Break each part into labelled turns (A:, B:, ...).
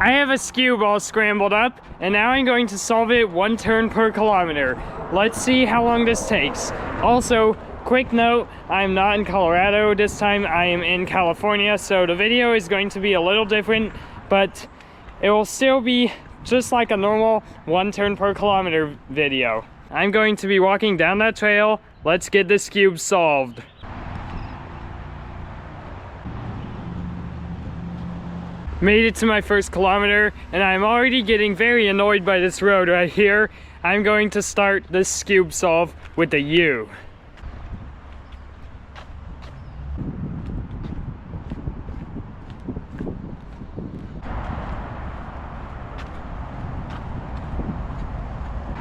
A: I have a Skewb all scrambled up, and now I'm going to solve it 1 turn per kilometer. Let's see how long this takes. Also, quick note, I'm not in Colorado this time, I am in California, so the video is going to be a little different, but it will still be just like a normal 1 turn per kilometer video. I'm going to be walking down that trail. Let's get this Skewb solved. Made it to my first kilometer, and I'm already getting very annoyed by this road right here. I'm going to start this Skewb solve with a U.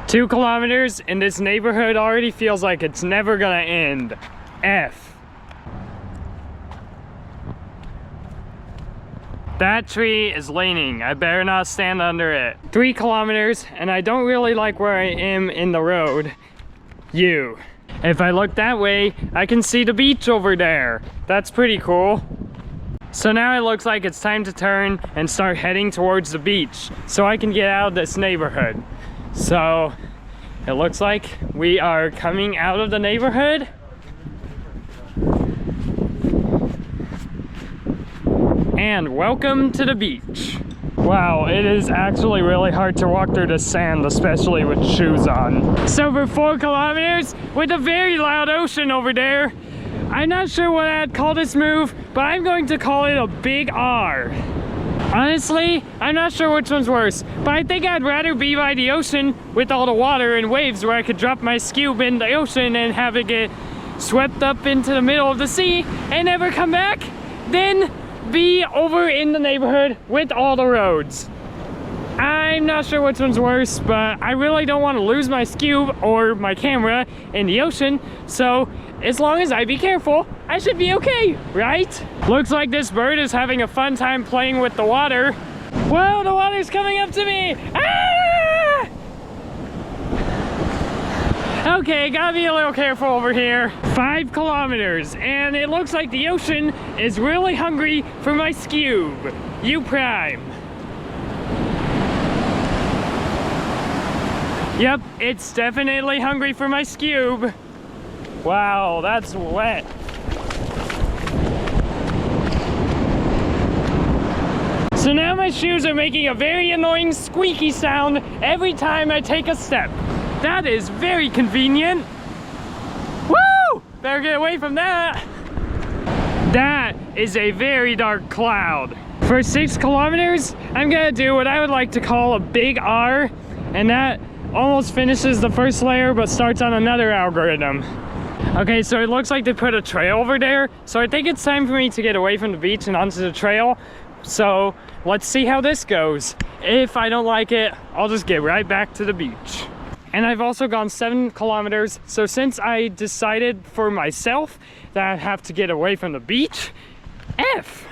A: Two kilometers, and this neighborhood already feels like it's never gonna end. F. That tree is leaning. I better not stand under it. 3 kilometers, and I don't really like where I am in the road. U. If I look that way, I can see the beach over there. That's pretty cool. So now it looks like it's time to turn and start heading towards the beach so I can get out of this neighborhood. So it looks like we are coming out of the neighborhood. And welcome to the beach. Wow, it is actually really hard to walk through the sand, especially with shoes on. So for 4 kilometers, with a very loud ocean over there, I'm not sure what I'd call this move, but I'm going to call it a big R. Honestly, I'm not sure which one's worse, but I think I'd rather be by the ocean with all the water and waves where I could drop my Skewb in the ocean and have it get swept up into the middle of the sea and never come back, than be over in the neighborhood with all the roads. I'm not sure which one's worse, but I really don't want to lose my Skewb or my camera in the ocean, so as long as I be careful, I should be okay, right? Looks like this bird is having a fun time playing with the water. Whoa, the water's coming up to me! Ah! Okay, gotta be a little careful over here. 5 kilometers, and it looks like the ocean is really hungry for my Skewb. U prime. Yep, it's definitely hungry for my Skewb. Wow, that's wet. So now my shoes are making a very annoying squeaky sound every time I take a step. That is very convenient. Woo! Better get away from that. That is a very dark cloud. For 6 kilometers, I'm gonna do what I would like to call a big R, and that almost finishes the first layer but starts on another algorithm. Okay, so it looks like they put a trail over there, so I think it's time for me to get away from the beach and onto the trail. So let's see how this goes. If I don't like it, I'll just get right back to the beach. And I've also gone 7 kilometers, so since I decided for myself that I have to get away from the beach, F.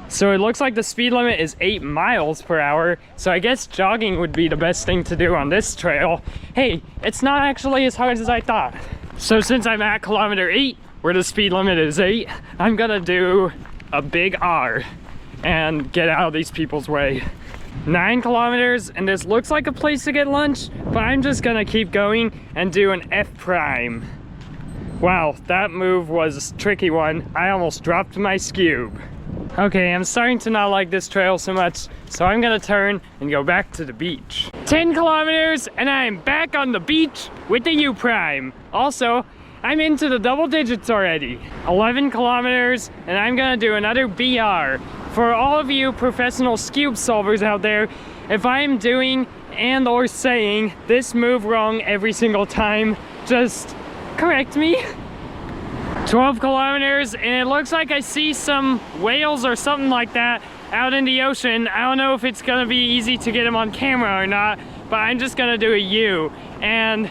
A: So it looks like the speed limit is 8 miles per hour, so I guess jogging would be the best thing to do on this trail. Hey, it's not actually as hard as I thought. So since I'm at kilometer 8, where the speed limit is 8, I'm gonna do a big R and get out of these people's way. 9 kilometers, and this looks like a place to get lunch, but I'm just gonna keep going and do an F prime. Wow, that move was a tricky one. I almost dropped my Skewb. Okay, I'm starting to not like this trail so much, so I'm gonna turn and go back to the beach. 10 kilometers, and I am back on the beach with the U prime. Also, I'm into the double digits already. 11 kilometers, and I'm gonna do another BR. For all of you professional Skewb solvers out there, if I'm doing and or saying this move wrong every single time, just correct me. 12 kilometers, and it looks like I see some whales or something like that out in the ocean. I don't know if it's gonna be easy to get them on camera or not, but I'm just gonna do a U and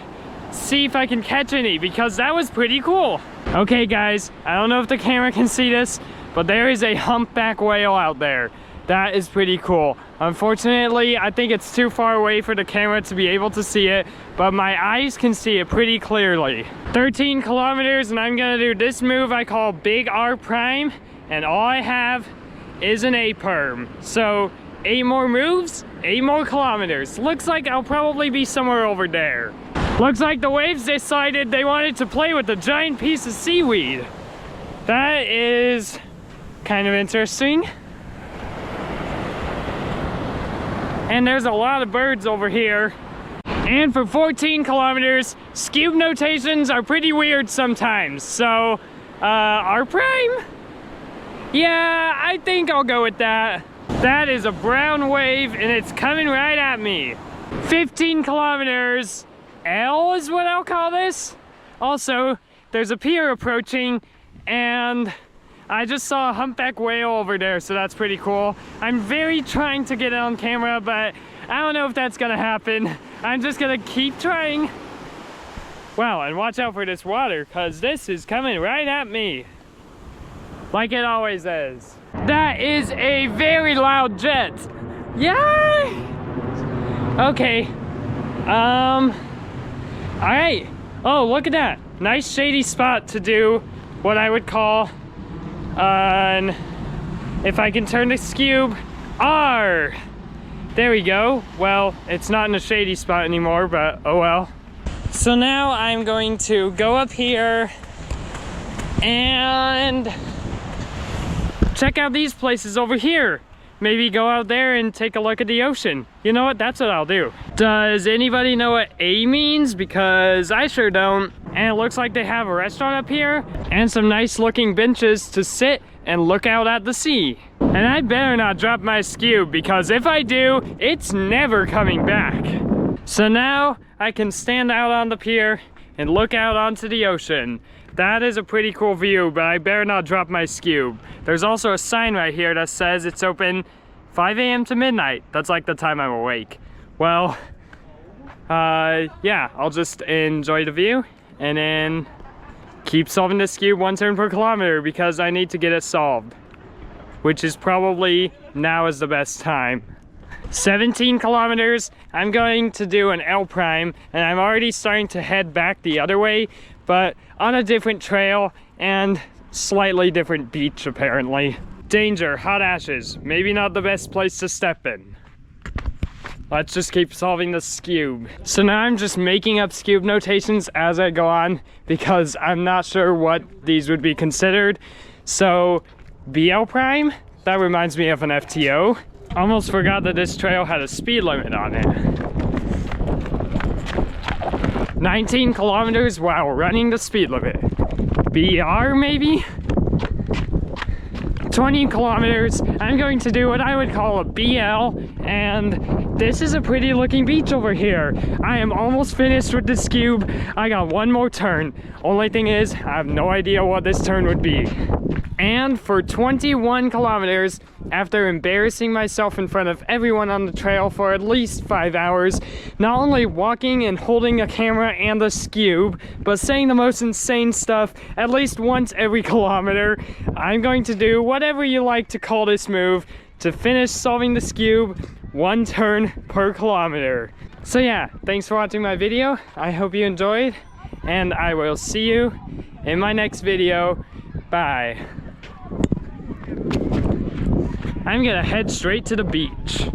A: see if I can catch any, because that was pretty cool. Okay guys, I don't know if the camera can see this, but there is a humpback whale out there. That is pretty cool. Unfortunately, I think it's too far away for the camera to be able to see it, but my eyes can see it pretty clearly. 13 kilometers, and I'm gonna do this move I call Big R Prime, and all I have is an A perm. So 8 more moves, 8 more kilometers. Looks like I'll probably be somewhere over there. Looks like the waves decided they wanted to play with a giant piece of seaweed. That is kind of interesting. And there's a lot of birds over here. And for 14 kilometers, Skewb notations are pretty weird sometimes. So, R prime? Yeah, I think I'll go with that. That is a brown wave and it's coming right at me. 15 kilometers, L is what I'll call this. Also, there's a pier approaching and I just saw a humpback whale over there, so that's pretty cool. I'm very trying to get it on camera, but I don't know if that's gonna happen. I'm just gonna keep trying. Wow, and watch out for this water, cause this is coming right at me. Like it always is. That is a very loud jet. Yay! Okay. Alright. Oh, look at that. Nice shady spot to do what I would call if I can turn the Skewb, R. There we go. Well, it's not in a shady spot anymore, but oh well. So now I'm going to go up here and check out these places over here. Maybe go out there and take a look at the ocean. You know what? That's what I'll do. Does anybody know what A means? Because I sure don't. And it looks like they have a restaurant up here and some nice looking benches to sit and look out at the sea. And I better not drop my Skewb, because if I do, it's never coming back. So now I can stand out on the pier and look out onto the ocean. That is a pretty cool view, but I better not drop my Skewb. There's also a sign right here that says it's open 5 a.m. to midnight. That's like the time I'm awake. Well, yeah, I'll just enjoy the view and then keep solving the Skewb 1 turn per kilometer, because I need to get it solved, which is probably now is the best time. 17 kilometers, I'm going to do an L prime, and I'm already starting to head back the other way, but on a different trail and slightly different beach apparently. Danger, hot ashes, maybe not the best place to step in. Let's just keep solving the Skewb. So now I'm just making up Skewb notations as I go on, because I'm not sure what these would be considered. So BL prime, that reminds me of an FTO. Almost forgot that this trail had a speed limit on it. 19 kilometers while running the speed limit. BR maybe? 20 kilometers, I'm going to do what I would call a BL, and this is a pretty looking beach over here. I am almost finished with the Skewb. I got one more turn. Only thing is, I have no idea what this turn would be. And for 21 kilometers, after embarrassing myself in front of everyone on the trail for at least 5 hours, not only walking and holding a camera and a Skewb, but saying the most insane stuff at least once every kilometer, I'm going to do whatever you like to call this move to finish solving the Skewb 1 turn per kilometer. So yeah, thanks for watching my video. I hope you enjoyed, and I will see you in my next video. Bye. I'm gonna head straight to the beach.